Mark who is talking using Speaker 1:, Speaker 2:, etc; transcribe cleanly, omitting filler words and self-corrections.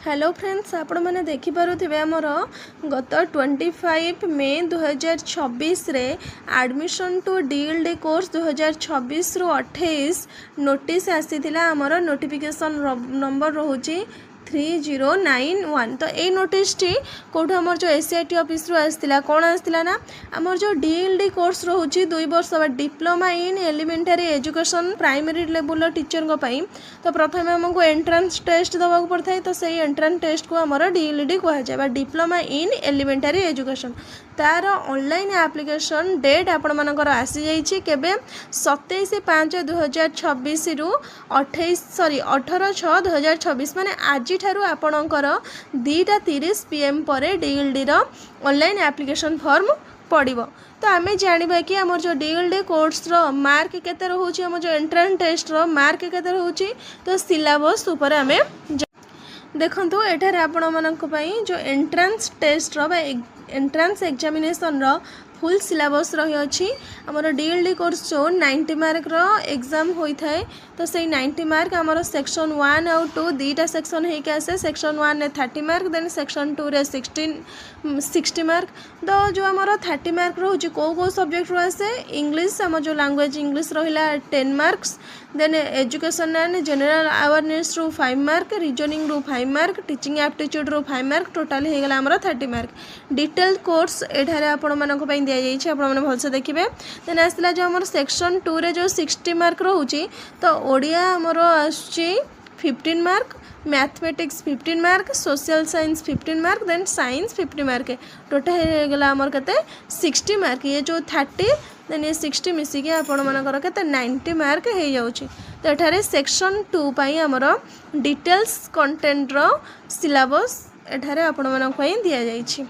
Speaker 1: Hello friends, आपण मैंने देखिपे आमर गत 25 मे 2026 रे एडमिशन टू डीएलडी कोर्स 2026 रु 28 नोटिस आसीथिला। आमर नोटिफिकेशन नंबर रोचे 3091। तो ये नोटिस टी कौटू आमर जो एसआईटी ऑफिस रु आसला कौन आसला ना आमर जो डीएलडी कोर्स रोचे 2 वर्ष diploma in elementary education primary level teacher को पाई। तो प्रथम आमको एंट्रांस टेस्ट दवा पड़ता है। तो सही एंट्रांस टेस्ट को आमर डीएलडी कहुए डिप्लोमा इन एलिमेंटरी एजुकेशन। तार ऑनलाइन एप्लिकेशन डेट आपण मानकर आसी जाइए केबे 27/5/2026 रु 18/6/2026 माने आज ठारू आपणकर 2:30 PM पर डीएलडी रो ऑनलाइन एप्लिकेशन फॉर्म पड़िबो। तो आमे जानिबा कि हमर जो डीएलडी कोर्स रो मार्क केते रहउची, हमर जो एंट्रांस टेस्ट रो मार्क केते रहउची। तो सिलेबस ऊपर आमे देखंतु एठार आपण मानक पई जो एंट्रांस टेस्ट रो बा एंट्रांस एग्जामिनेशन रो फुल सिलेबस रही अछि। हमर डीएलडी कोर्स जो 90 मार्क रो एग्जाम होई थाए। तो सही 90 मार्क हमर सेक्शन 1 और 2 दीटा सेक्शन हे के आसे। सेक्शन 1 ने 30 मार्क देन सेक्शन 2 रे 60 मार्क। तो जो हमर 30 मार्क रो जो को सब्जेक्ट रो आसे इंग्लिश हमर जो लैंग्वेज इंग्लिश रहिला 10 marks. Then education and general awareness रो 5 मार्क, रीजनिंग रो 5 मार्क, टीचिंग एप्टीट्यूड रो 5 मार्क। टोटल हे गेला हमर 30 मार्क। डिटेल कोर्स एठारे आपण मानक पई दिया जाइए, आपण माने भलसे देखिबे। देन आसला जो हमर सेक्शन 2 रे जो 60 मार्क रहउची। तो ओडिया हमर आछि 15 mark, mathematics 15 mark, social science 15 mark, then science 50 mark. Total हे गेला हमर कते 60 मार्क। ये जो 30 देन ये 60 मिसी के आपण मानकर कते 90 मार्क हे जाउची। तो एठारे सेक्शन 2 पई हमर डिटेल्स कंटेंट रो सिलेबस एठारे आपण मानक पई दिया जाइछि।